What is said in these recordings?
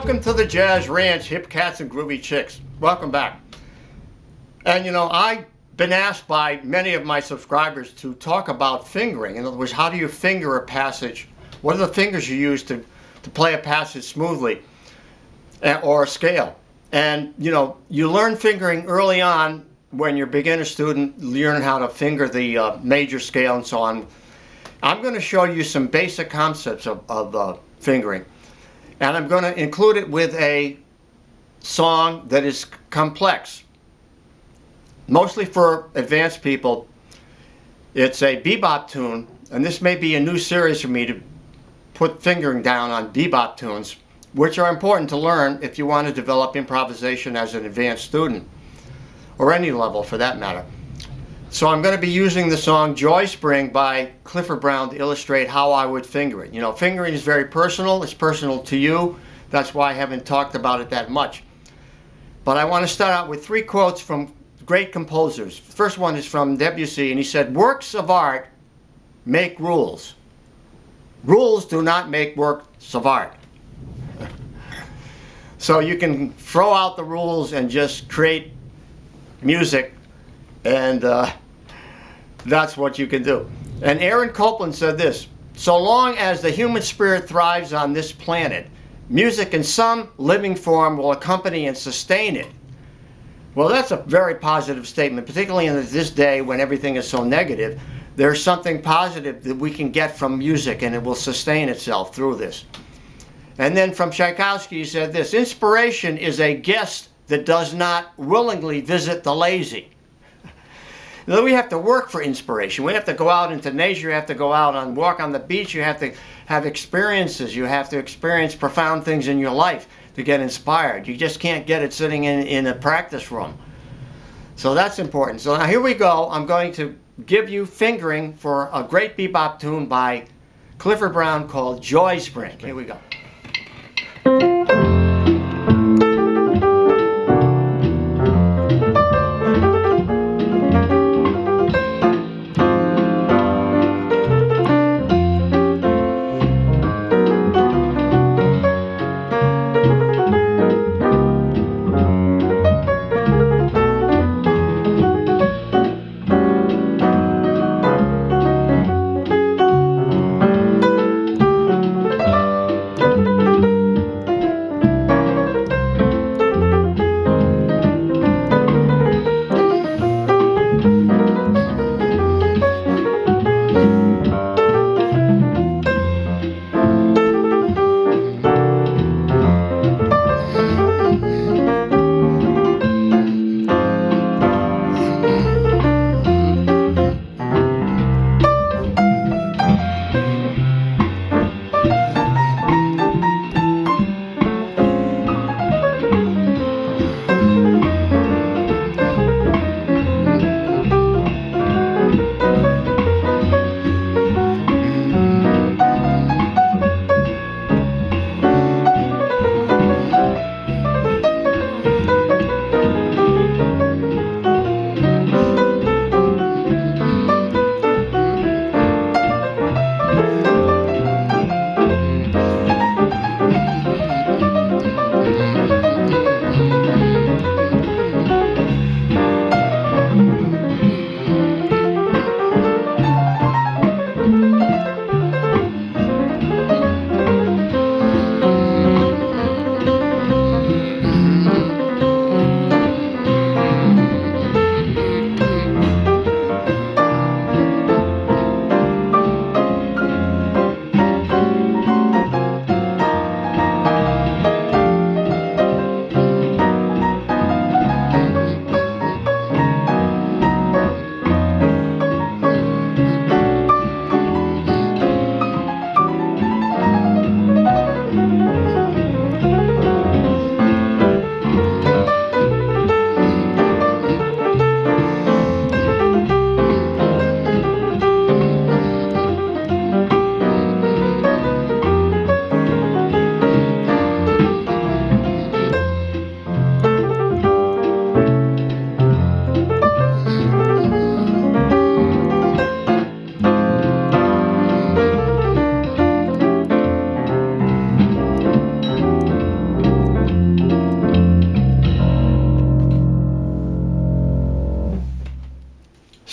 welcome to the Jazz Ranch, Hip Cats and Groovy Chicks. Welcome back. And you know, I've been asked by many of my subscribers to talk about fingering. In other words, how do you finger a passage? What are the fingers you use to play a passage smoothly or a scale? And you know, you learn fingering early on when you're a beginner student, learn how to finger the major scale and so on. I'm going to show you some basic concepts of fingering. And I'm going to include it with a song that is complex. Mostly for advanced people. It's a bebop tune, and this may be a new series for me to put fingering down on bebop tunes, which are important to learn if you want to develop improvisation as an advanced student, or any level for that matter. So I'm going to be using the song Joy Spring by Clifford Brown to illustrate how I would finger it. You know, fingering is very personal. It's personal to you. That's why I haven't talked about it that much. But I want to start out with 3 quotes from great composers. The first one is from Debussy, and he said, "Works of art make rules. Rules do not make works of art." So you can throw out the rules and just create music, and that's what you can do. And Aaron Copland said this: "So long as the human spirit thrives on this planet, music in some living form will accompany and sustain it." Well, that's a very positive statement, particularly in this day when everything is so negative. There's something positive that we can get from music, and it will sustain itself through this. And then from Tchaikovsky, he said this: "Inspiration is a guest that does not willingly visit the lazy." Now, we have to work for inspiration. We have to go out into nature. You have to go out and walk on the beach. You have to have experiences. You have to experience profound things in your life to get inspired. You just can't get it sitting in a practice room. So that's important. So now here we go. I'm going to give you fingering for a great bebop tune by Clifford Brown called Joy Spring. Here we go.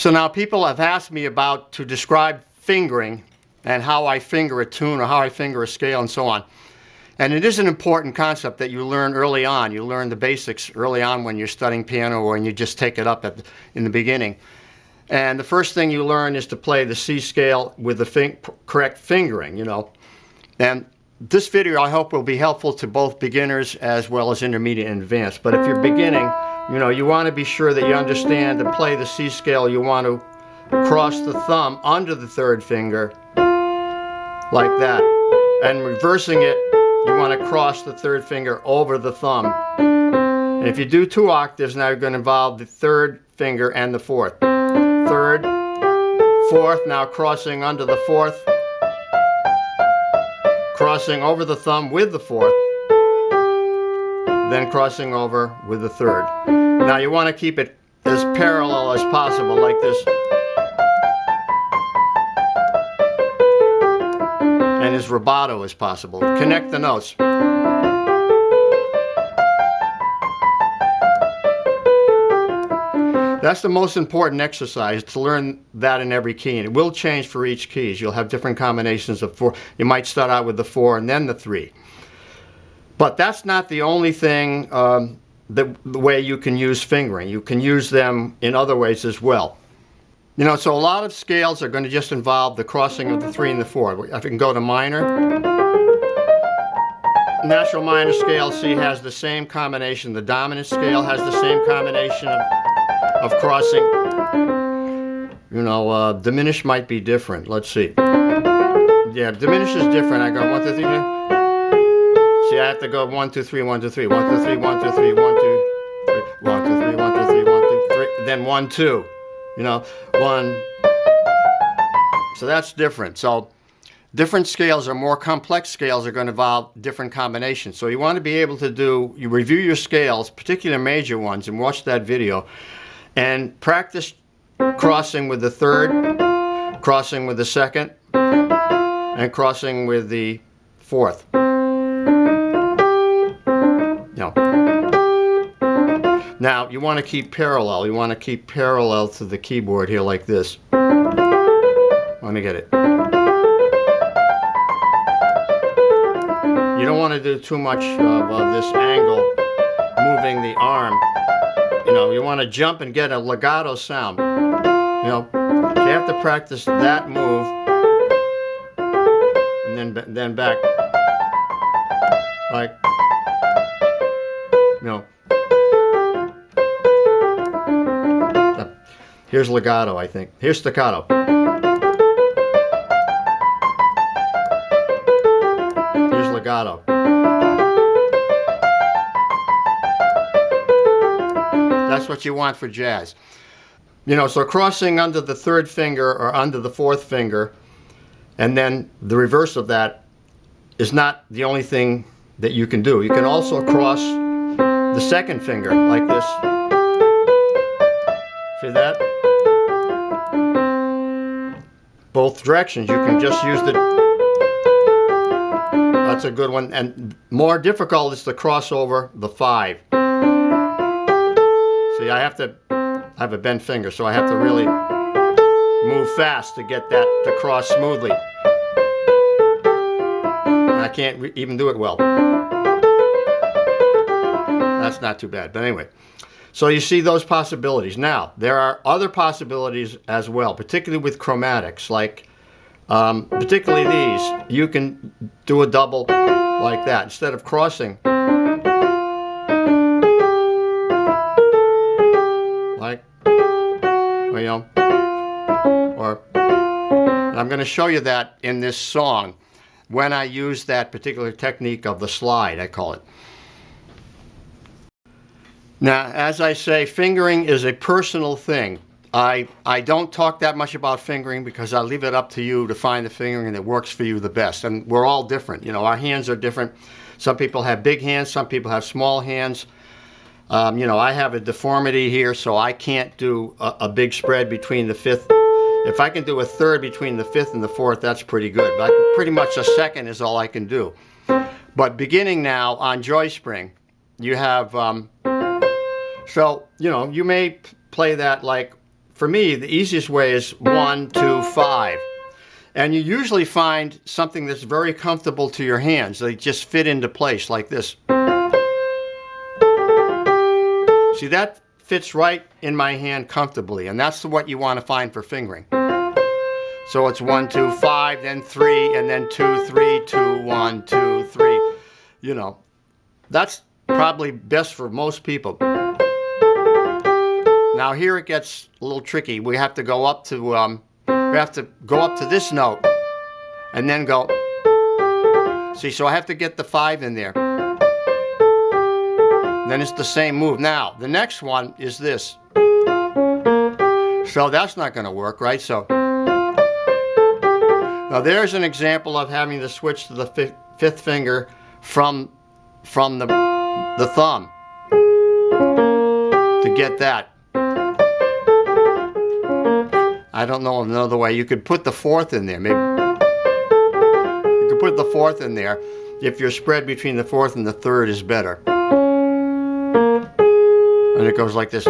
So now people have asked me to describe fingering and how I finger a tune or how I finger a scale and so on. And it is an important concept that you learn early on. You learn the basics early on when you're studying piano or when you just take it up in the beginning. And the first thing you learn is to play the C scale with the correct fingering, you know. And this video I hope will be helpful to both beginners as well as intermediate and advanced. But if you're beginning, you know, you want to be sure that you understand to play the C scale. You want to cross the thumb under the third finger like that. And reversing it, you want to cross the third finger over the thumb. And if you do 2 octaves, now you're going to involve the third finger and the fourth. Third, fourth, now crossing under the fourth, crossing over the thumb with the fourth, then crossing over with the third. Now you want to keep it as parallel as possible, like this. And as rubato as possible. Connect the notes. That's the most important exercise, to learn that in every key. And it will change for each keys. You'll have different combinations of 4. You might start out with the 4 and then the 3. But that's not the only thing, the way you can use fingering. You can use them in other ways as well. You know, so a lot of scales are going to just involve the crossing of the 3 and the 4. I can go to minor. Natural minor scale C has the same combination. The dominant scale has the same combination of crossing. You know, diminished might be different. Let's see. Yeah, diminished is different. I go 1, 2, 3. See, I have to go 1, 2, 3, 1, 2, 3, 1, 2, 3, 1, 2, 3, 1, 2, 3, 1, 2, 3, 1, 2, 3, 1, 2, 3, then 1, 2. You know, 1. So that's different. So different scales or more complex scales are going to involve different combinations. So you want to be able to you review your scales, particularly major ones, and watch that video. And practice crossing with the third, crossing with the second, and crossing with the fourth. Now, you want to keep parallel. You want to keep parallel to the keyboard here like this. Let me get it. You don't want to do too much of this angle, moving the arm. You know, you want to jump and get a legato sound. You know, so you have to practice that move, and then back, like, you know. Here's legato, I think. Here's staccato. Here's legato. That's what you want for jazz. You know, so crossing under the third finger or under the fourth finger, and then the reverse of that is not the only thing that you can do. You can also cross the second finger like this. See that? Both directions. You can just use the... That's a good one. And more difficult is to cross over the 5. See, I have to have a bent finger, so I have to really move fast to get that to cross smoothly. I can't even do it well. That's not too bad, but anyway. So you see those possibilities. Now, there are other possibilities as well, particularly with chromatics, like particularly these. You can do a double like that instead of crossing. Like, you know, or I'm going to show you that in this song when I use that particular technique of the slide, I call it. Now, as I say, fingering is a personal thing. I don't talk that much about fingering because I leave it up to you to find the fingering that works for you the best. And we're all different. You know, our hands are different. Some people have big hands, some people have small hands. You know, I have a deformity here, so I can't do a big spread between the fifth. If I can do a third between the fifth and the fourth, that's pretty good. But pretty much a second is all I can do. But beginning now on Joy Spring, you have... so, you know, you may play that like for me, the easiest way is 1, 2, 5. And you usually find something that's very comfortable to your hands. They just fit into place like this. See, that fits right in my hand comfortably, and that's what you want to find for fingering. So it's 1, 2, 5, then 3, and then 2, 3, 2, 1, 2, 3. You know, that's probably best for most people. Now here it gets a little tricky. We have to go up to this note, and then go. See, so I have to get the 5 in there. Then it's the same move. Now, the next one is this. So that's not going to work, right? So now there's an example of having to switch to the fifth finger from the thumb to get that. I don't know another way. You could put the 4th in there. Maybe you could put the 4th in there if your spread between the 4th and the 3rd is better. And it goes like this.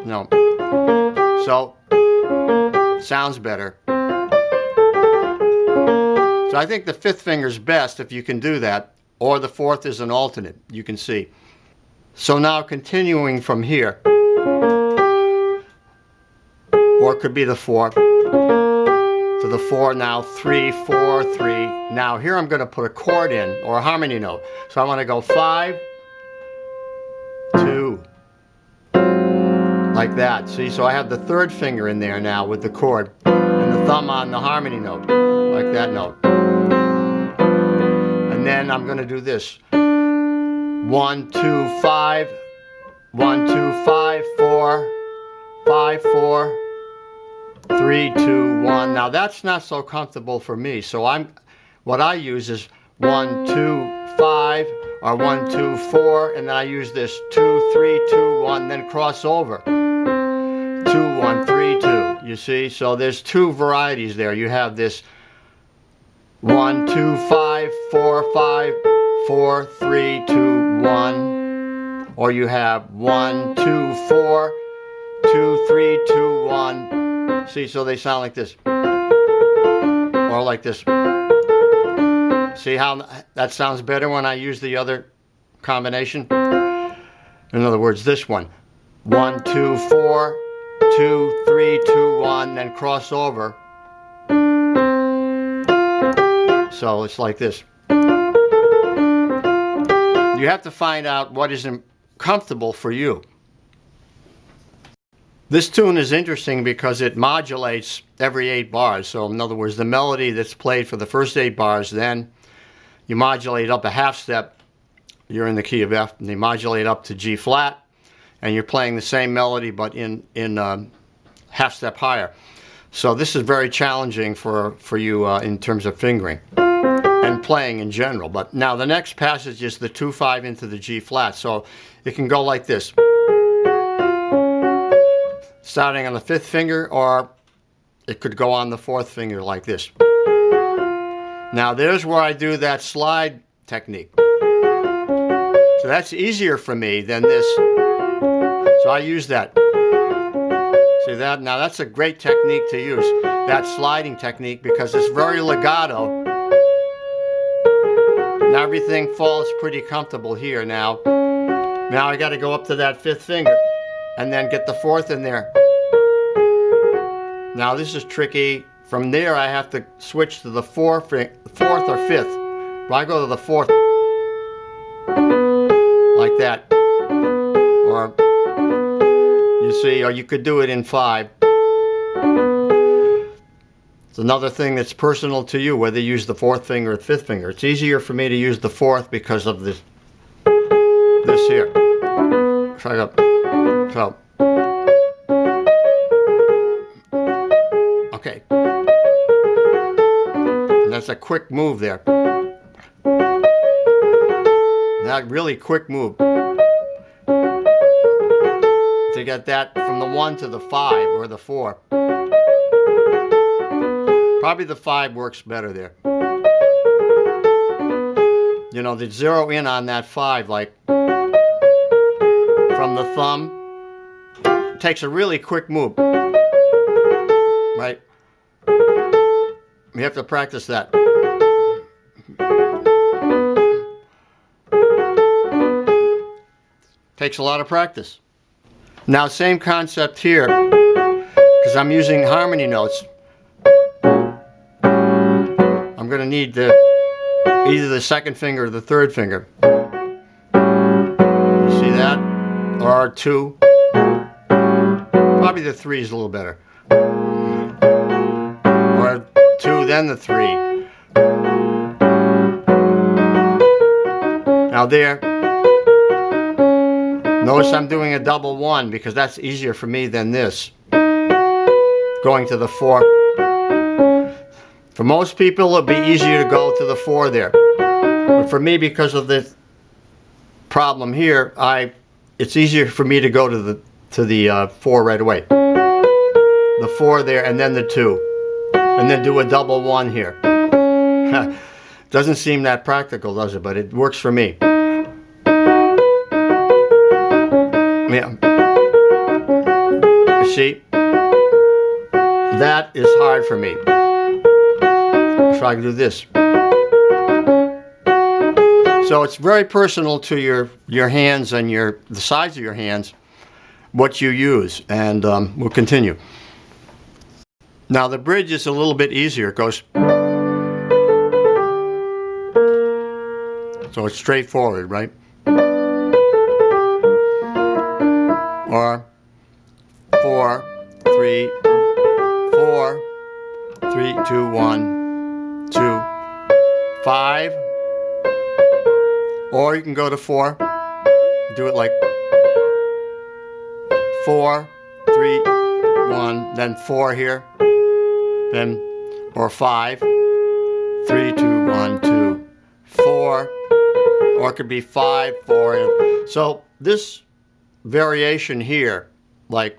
No. So, sounds better. So I think the 5th finger's best if you can do that, or the 4th is an alternate, you can see. So now continuing from here, or it could be the 4th, to the 4, now 3, 4, 3. Now here I'm going to put a chord in, or a harmony note. So I want to go 5, 2, like that. See, so I have the 3rd finger in there now with the chord, and the thumb on the harmony note, like that note. And then I'm going to do this. 1, 2, 5, 1, 2, 5, 4, 5, 4, 3, 2, 1. Now that's not so comfortable for me, so what I use is 1, 2, 5, or 1, 2, 4, and then I use this 2, 3, 2, 1, then cross over. 2, 1, 3, 2. You see? So there's 2 varieties there. You have this 1, 2, 5, 4, 5, 4, 3, 2, 1. Or you have 1, 2, 4, 2, 3, 2, 1. See, so they sound like this. Or like this. See how that sounds better when I use the other combination? In other words, this one. 1, 2, 4, 2, 3, 2, 1, then cross over. So it's like this. You have to find out what is comfortable for you. This tune is interesting because it modulates every 8 bars. So in other words, the melody that's played for the first 8 bars, then you modulate up a half step, you're in the key of F, and you modulate up to G flat, and you're playing the same melody but in half step higher. So this is very challenging for you in terms of fingering and playing in general. But now the next passage is the 2, 5 into the G flat. So it can go like this. Starting on the 5th finger, or it could go on the 4th finger like this. Now there's where I do that slide technique. So that's easier for me than this. So I use that. See that? Now that's a great technique to use, that sliding technique, because it's very legato. Now everything falls pretty comfortable here now. Now I got to go up to that 5th finger and then get the 4th in there. Now this is tricky. From there I have to switch to the 4th or 5th. But I go to the 4th like that. Or you see, or you could do it in 5. It's another thing that's personal to you, whether you use the 4th finger or the 5th finger. It's easier for me to use the 4th because of this here. So I go, so. Okay. And that's a quick move there. That really quick move. To get that from the 1 to the 5 or the 4. Probably the 5 works better there. You know, they zero in on that 5, like from the thumb it takes a really quick move. Right? You have to practice that. Takes a lot of practice. Now, same concept here, because I'm using harmony notes. I'm going to need either the second finger or the third finger. You see that? Or 2. Probably the 3 is a little better. Or 2, then the 3. Now there. Notice I'm doing a double 1 because that's easier for me than this. Going to the 4. For most people, it'll be easier to go to the 4 there. But for me, because of the problem here, it's easier for me to go to the 4 right away. The 4 there, and then the 2. And then do a double 1 here. Doesn't seem that practical, does it? But it works for me. Yeah. You see? That is hard for me. So I can do this. So it's very personal to your hands and the size of your hands, what you use. And we'll continue. Now the bridge is a little bit easier. It goes. So it's straightforward, right? Or 4, 3, 4, 3, 2, 1, 2, 5. Or you can go to 4. Do it like 4, 3, 1, then 4 here. Then, or 5, 3, 2, 1, 2, 4. Or it could be 5, 4. So this variation here, like,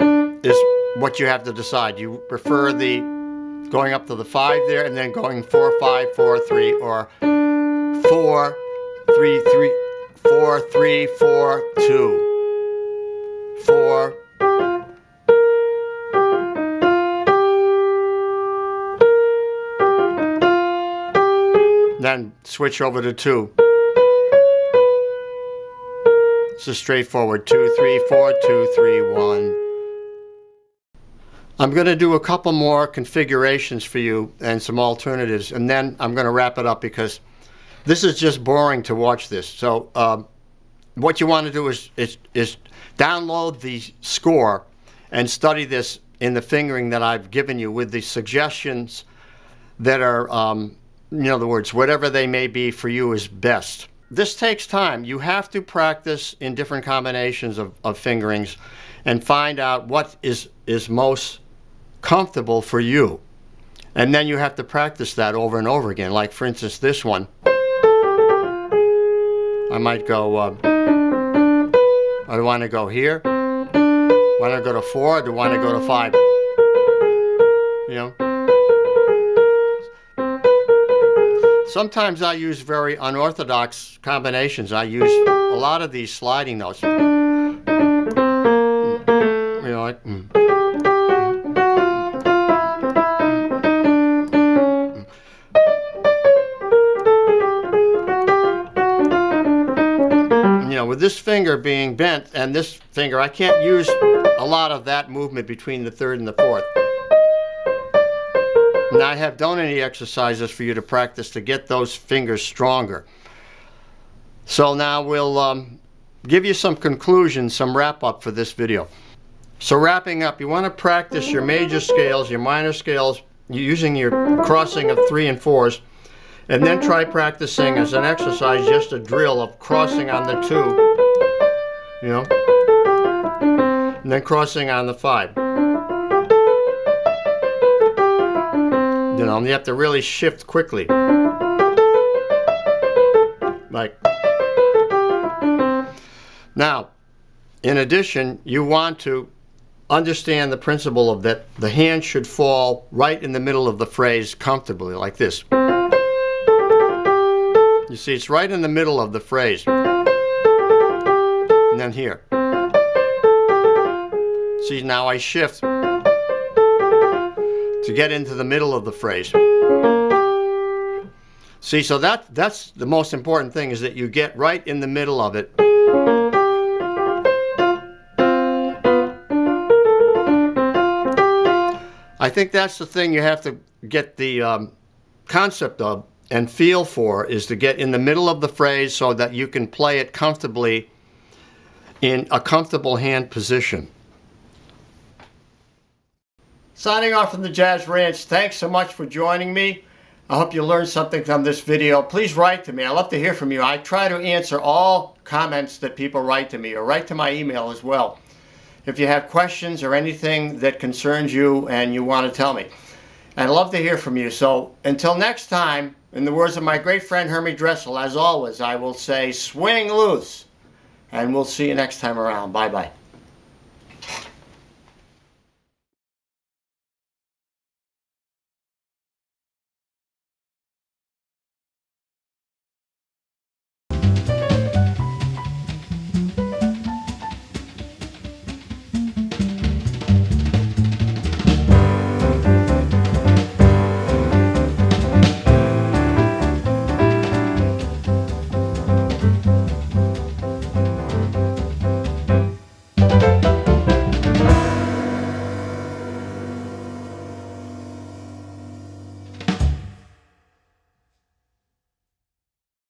is what you have to decide. You prefer the going up to the 5 there and then going 4, 5, 4, 3, or 4, 3, 3, 4, 3, 4, 2, 4. Then switch over to 2. It's a straightforward 2, 3, 4, 2, 3, 1. I'm going to do a couple more configurations for you and some alternatives, and then I'm going to wrap it up because this is just boring to watch this. So what you want to do is download the score and study this in the fingering that I've given you with the suggestions that are, in other words, whatever they may be for you is best. This takes time. You have to practice in different combinations of fingerings and find out what is most comfortable for you. And then you have to practice that over and over again. Like, for instance, this one. I might go, I want to go here. Want to go to 4? Do I want to go to 5? You know? Sometimes I use very unorthodox combinations. I use a lot of these sliding notes. You know, like. You know, with this finger being bent and this finger, I can't use a lot of that movement between the 3rd and the 4th. And I have done any exercises for you to practice to get those fingers stronger. So now we'll give you some conclusions, some wrap up for this video. So wrapping up, you want to practice your major scales, your minor scales, using your crossing of 3 and 4s, and then try practicing as an exercise just a drill of crossing on the 2, you know, and then crossing on the 5. You know, and you have to really shift quickly. Like. Now, in addition, you want to understand the principle of that the hand should fall right in the middle of the phrase comfortably, like this. You see, it's right in the middle of the phrase. And then here. See, now I shift to get into the middle of the phrase. See, so that's the most important thing, is that you get right in the middle of it. I think that's the thing you have to get the concept of and feel for, is to get in the middle of the phrase so that you can play it comfortably in a comfortable hand position. Signing off from the Jazz Ranch, thanks so much for joining me. I hope you learned something from this video. Please write to me. I love to hear from you. I try to answer all comments that people write to me, or write to my email as well, if you have questions or anything that concerns you and you want to tell me. And I love to hear from you. So until next time, in the words of my great friend Hermie Dressel, as always, I will say swing loose. And we'll see you next time around. Bye-bye.